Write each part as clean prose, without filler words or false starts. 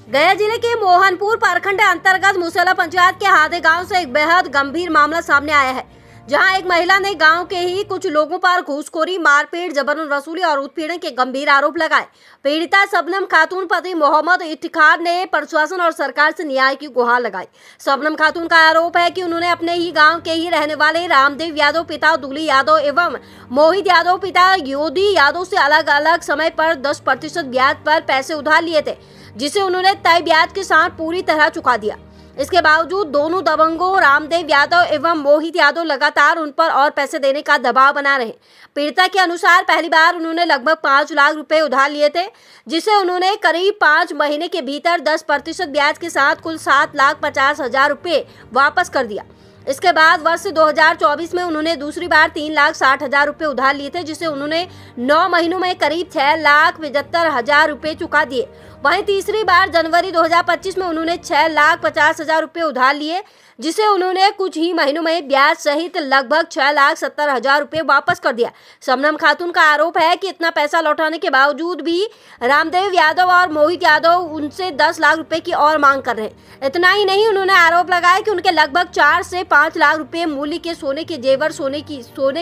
गया जिले के मोहनपुर प्रखंड अंतर्गत मुसला पंचायत के हादे गांव से एक बेहद गंभीर मामला सामने आया है, जहां एक महिला ने गांव के ही कुछ लोगों पर घूसखोरी, मारपीट, जबरन वसूली और उत्पीड़न के गंभीर आरोप लगाए। पीड़िता शबनम खातून पति मोहम्मद इफ्तिखार ने प्रशासन और सरकार से न्याय की गुहार लगाई। शबनम खातून का आरोप है कि उन्होंने अपने ही गांव के ही रहने वाले रामदेव यादव पिता दूली यादव एवं मोहित यादव पिता योधी यादव से अलग अलग समय पर 10% ब्याज पर पैसे उधार लिए थे, जिसे उन्होंने तय ब्याज के साथ पूरी तरह चुका दिया। इसके बावजूद दोनों दबंगों रामदेव यादव एवं मोहित यादव लगातार उन पर और पैसे देने का दबाव बना रहे। पीड़िता के अनुसार पहली बार उन्होंने लगभग 5 लाख रुपए उधार लिए थे, जिसे उन्होंने करीब 5 महीने के भीतर 10% ब्याज के साथ कुल 7,50,000 रुपए वापस कर दिया। इसके बाद वर्ष 2024 में उन्होंने दूसरी बार 3,60,000 रुपए उधार लिए थे, जिसे उन्होंने 9 महीनों में करीब 6,75,000 रुपए चुका दिए। वहीं तीसरी बार जनवरी 2025 में उन्होंने 6,50,000 रुपए उधार लिए, जिसे उन्होंने कुछ ही महीनों में ब्याज सहित लगभग 6,70,000 रुपए वापस कर दिया। शबनम खातून का आरोप है कि इतना पैसा लौटाने के बावजूद भी रामदेव यादव और मोहित यादव उनसे 10 लाख रुपए की और मांग कर रहे हैं। इतना ही नहीं, उन्होंने आरोप लगाया कि उनके लगभग 4 से 5 लाख रुपए मूल्य के सोने के जेवर, सोने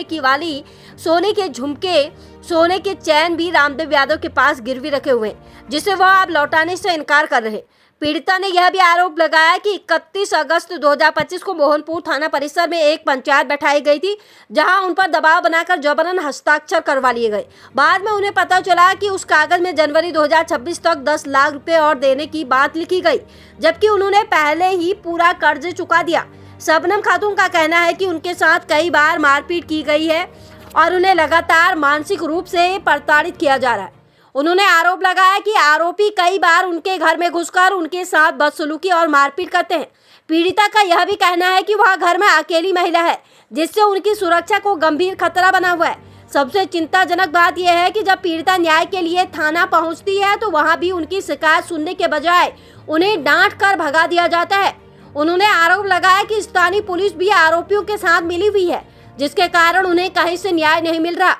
की वाली, सोने के झुमके, सोने के चैन भी रामदेव यादव के पास गिरवी रखे हुए हैं, जिसे वह अब लौटाने से इनकार कर रहे हैं। पीड़िता ने यह भी आरोप लगाया कि 31 अगस्त 2025 को मोहनपुर थाना परिसर में एक पंचायत बैठाई गई थी, जहां उन पर दबाव बनाकर जबरन हस्ताक्षर करवा लिए गए। बाद में उन्हें पता चला कि उस कागज में जनवरी 2026 तक 10 लाख रुपए और देने की बात लिखी गई, जबकि उन्होंने पहले ही पूरा कर्ज चुका दिया। शबनम खातून का कहना है कि उनके साथ कई बार मारपीट की गई है और उन्हें लगातार मानसिक रूप से प्रताड़ित किया जा रहा है। उन्होंने आरोप लगाया कि आरोपी कई बार उनके घर में घुसकर उनके साथ बदसलूकी और मारपीट करते हैं। पीड़िता का यह भी कहना है कि वह घर में अकेली महिला है, जिससे उनकी सुरक्षा को गंभीर खतरा बना हुआ है। सबसे चिंताजनक बात यह है कि जब पीड़िता न्याय के लिए थाना पहुंचती है, तो वहां भी उनकी शिकायत सुनने के बजाय उन्हें डांट कर भगा दिया जाता है। उन्होंने आरोप लगाया कि स्थानीय पुलिस भी आरोपियों के साथ मिली हुई है, जिसके कारण उन्हें कहीं से न्याय नहीं मिल रहा।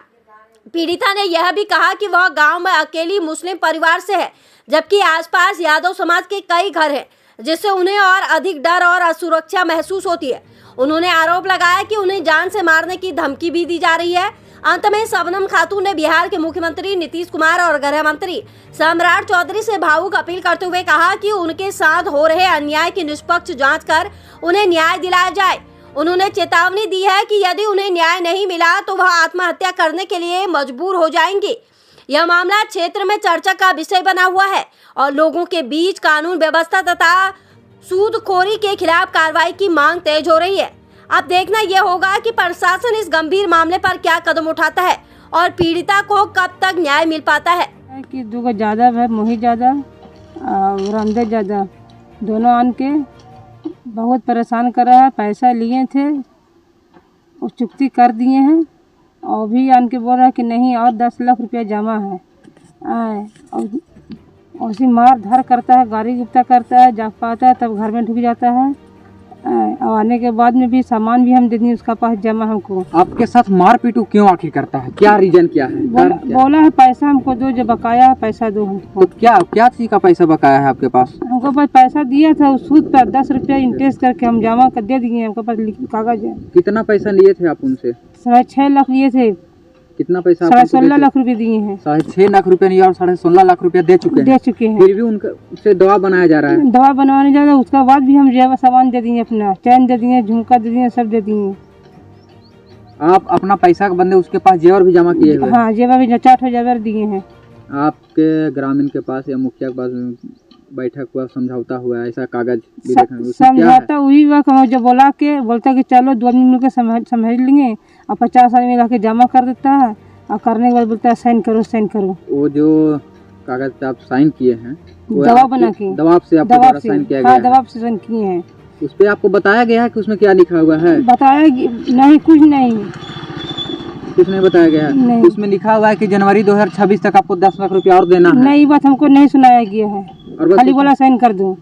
पीड़िता ने यह भी कहा कि वह गांव में अकेली मुस्लिम परिवार से है, जबकि आसपास यादव समाज के कई घर हैं, जिससे उन्हें और अधिक डर और असुरक्षा महसूस होती है। उन्होंने आरोप लगाया कि उन्हें जान से मारने की धमकी भी दी जा रही है। अंत में शबनम खातून ने बिहार के मुख्यमंत्री नीतीश कुमार और गृह मंत्री सम्राट चौधरी से भावुक अपील करते हुए कहा कि उनके साथ हो रहे अन्याय की निष्पक्ष जाँच कर उन्हें न्याय दिलाया जाए। उन्होंने चेतावनी दी है कि यदि उन्हें न्याय नहीं मिला तो वह आत्महत्या करने के लिए मजबूर हो जाएंगे। यह मामला क्षेत्र में चर्चा का विषय बना हुआ है और लोगों के बीच कानून व्यवस्था तथा सूदखोरी के खिलाफ कार्रवाई की मांग तेज हो रही है। अब देखना यह होगा कि प्रशासन इस गंभीर मामले पर क्या कदम उठाता है और पीड़िता को कब तक न्याय मिल पाता है। कि 2 यादव है, मोहित यादव और रामदेव यादव, दोनों आन के बहुत परेशान कर रहा है। पैसा लिए थे, वो चुकती कर दिए हैं और भी आन के बोल रहा है कि नहीं और 10 लाख रुपया जमा है। और उसी मार धार करता है, गाड़ी गुप्ता करता है, जब पाता है तब घर में ढुक जाता है। और आने के बाद में भी सामान भी हम दे दिए उसका पास जमा। हमको आपके साथ मारपीट क्यों आखिर करता है? क्या रीजन क्या है? बोला है पैसा हमको दो, जो बकाया है पैसा दो हमको। तो क्या चीज का पैसा बकाया है आपके पास? हमको पास पैसा दिया था उस सूद पर 10 रुपया इंटरेस्ट करके हम जमा कर दे दिए। हमको पास कागज है। कितना पैसा लिए थे आप उनसे? 6.5 लाख लिए थे। कितना पैसा? 16.5 लाख रुपए दिए हैं। 6.5 लाख रुपए नहीं और 16.5 लाख रुपया दे चुके हैं। फिर भी उनसे दवा बनाया जा रहा है। दवा बनवाने जा रहा है, उसके बाद भी हम जेवर सामान दे दिए, अपना चैन दे दिए, झुमका दे दिए, सब दे दिए। आप अपना पैसा के बंदे उसके पास जेवर भी जमा किए हुए? हाँ, जेवर भी 4 जेवर दिए हैं। आपके ग्रामीण के पास या मुखिया के पास बैठक हुआ, समझौता हुआ, ऐसा कागज समझौता वही वक्त जो बोलता कि चलो 2 आदमी मिलकर समझ लेंगे और 50 आदमी ला के जमा कर देता है और करने के बाद बोलता है साइन करो साइन करो। वो जो कागज पे आप साइन किए हैं दबाव बना के, दबाव से आपको द्वारा साइन किया गया? हाँ, दबाव से साइन किए हैं। उस पे आपको बताया गया है कि उसमें क्या लिखा हुआ है? बताया नहीं, कुछ नहीं बताया गया है। उसमें लिखा हुआ है कि जनवरी 2026 तक आपको 10 लाख रुपया और देना है। नहीं, बात हमको नहीं सुनाया गया है, और खाली बोला साइन कर दो।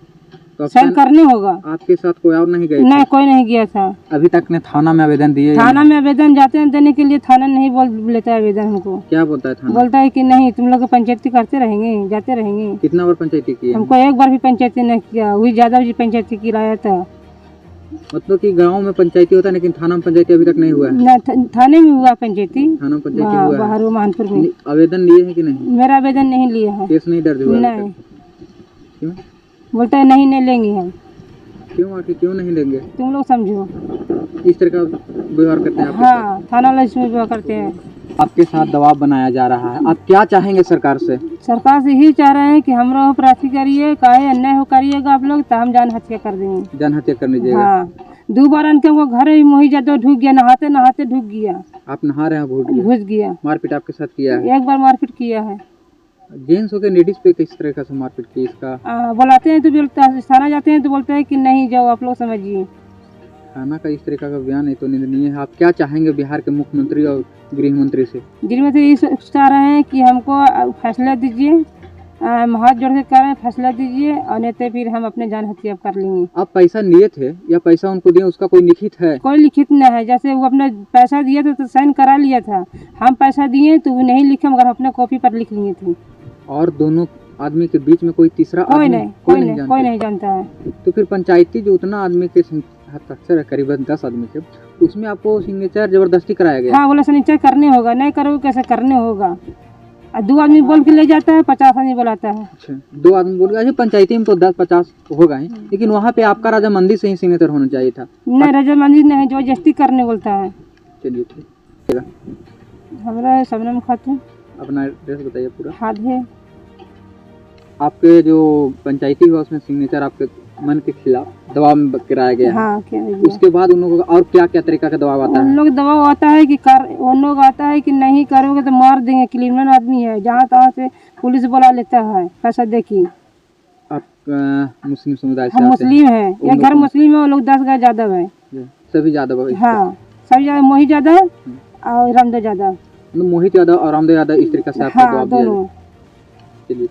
तो साइन करने होगा। आपके साथ कोई और नहीं गए थे? नहीं, कोई नहीं गया था। अभी तक ने थाना में आवेदन दिए? थाना में आवेदन जाते हैं देने के लिए, थाना नहीं बोल लेता है आवेदन हमको। क्या बोलता है थाना? बोलता है कि नहीं, तुम लोग पंचायती करते रहेंगे, जाते रहेंगे। कितना बार पंचायती की है? हमको एक बार भी पंचायती नहीं किया, वही ज्यादा जी पंचायती किराया था। मतलब कि गांव में पंचायती होता है लेकिन थाना में पंचायती अभी तक नहीं हुआ है? ना, थाने में हुआ पंचायती, थाना में पंचायती हुआ है? बाहर महानपुर में। आवेदन लिए हैं कि नहीं? मेरा आवेदन नहीं लिया है। केस नहीं दर्ज हुआ? नहीं, क्यों? बोलता है नहीं लेंगे हम। क्यों आखिर क्यों नहीं लेंगे? तुम लोग समझो। इस तरह का व्यवहार करते हैं आपके हाँ, थाना वाले इसमें व्यवहार करते हैं। साथ? आपके साथ दबाव बनाया जा रहा है, आप क्या चाहेंगे सरकार से? सरकार से यही चाह रहे हैं कि हमरा प्रार्थी करिए, काहे अन्याय हो करिएगा आप लोग, तो हम जान हत्या कर देंगे। जान हत्या कर लीजिएगा? हाँ, 2 बार उनके वो घर ही मोही जादव ढुक गया, नहाते नहाते ढुक गया, आप नहा रहे हैं, घुस गया। मारपीट आपके साथ किया है? एक बार मारपीट किया है। जेंट्स होकर लेडीज पे किस तरह का से मारपीट की? इसका बुलाते हैं तो बोलता है, थाना जाते हैं तो बोलते हैं कि नहीं जाओ, आप लोग समझिए। थाना का इस तरीका का बयान है तो निंदनीय है। आप क्या चाहेंगे बिहार के मुख्यमंत्री और गृह मंत्री से? गृहमंत्री ये चाह रहे हैं कि हमको फैसला दीजिए, हाथ जोड़ के कह रहे हैं फैसला दीजिए, और नहीं तो फिर हम अपने जान हत्या कर लेंगे। आप पैसा लिए थे या पैसा उनको दिए, उसका कोई लिखित है? कोई लिखित नहीं है। जैसे वो अपने पैसा दिए थे तो साइन करा लिया था, हम पैसा दिए तो वो नहीं लिखे, मगर अपने कॉपी पर लिख लिए थे। और दोनों आदमी के बीच में कोई तीसरा कोई आदमी? नहीं, जानते? कोई नहीं जानता है। तो फिर पंचायती जो उतना आदमी के हस्ताक्षर है, करीबन 10 आदमी के, उसमें आपको सिग्नेचर जबरदस्ती कराया गया? हाँ, बोला सिग्नेचर करने होगा, नहीं करोगे कैसे करने होगा। और 2 आदमी बोल के ले जाता है, 50 आदमी बुलाता है। अच्छा, 2 आदमी बोल गए? पंचायती में तो 10-50 होगा ही, लेकिन वहाँ पे आपका रजामंदी से ही सिग्नेचर होना चाहिए था। नहीं, रजामंदी नहीं, जबरदस्ती करने बोलता है। चलिए ठीक। हमारा शबनम खातून। अपना एड्रेस बताइए पूरा। हाथ है। आपके जो पंचायती हुआ उसमें सिग्नेचर आपके मन के खिलाफ दबाव में कराया गया है। हाँ, क्या है? उसके बाद उन लोगों का और क्या क्या तरीका का दबाव आता उन है? लोग दबाव आता है कि उन लोग आता है कि नहीं करोगे तो मार देंगे। क्रिमिनल आदमी है, जहाँ तहाँ से पुलिस बुला लेता है पैसा देखिए। आप मुस्लिम समुदाय से हम आते हैं? मुस्लिम है, एक घर मुस्लिम है, वो लोग 10 गाय यादव है। सभी यादव है? हाँ, सभी यादव, मोहित यादव और रामदेव यादव। मोहित यादव और रामदेव यादव इस तरीके से आपको हाँ, दबाव दिया दोनों। जाए। चलिए।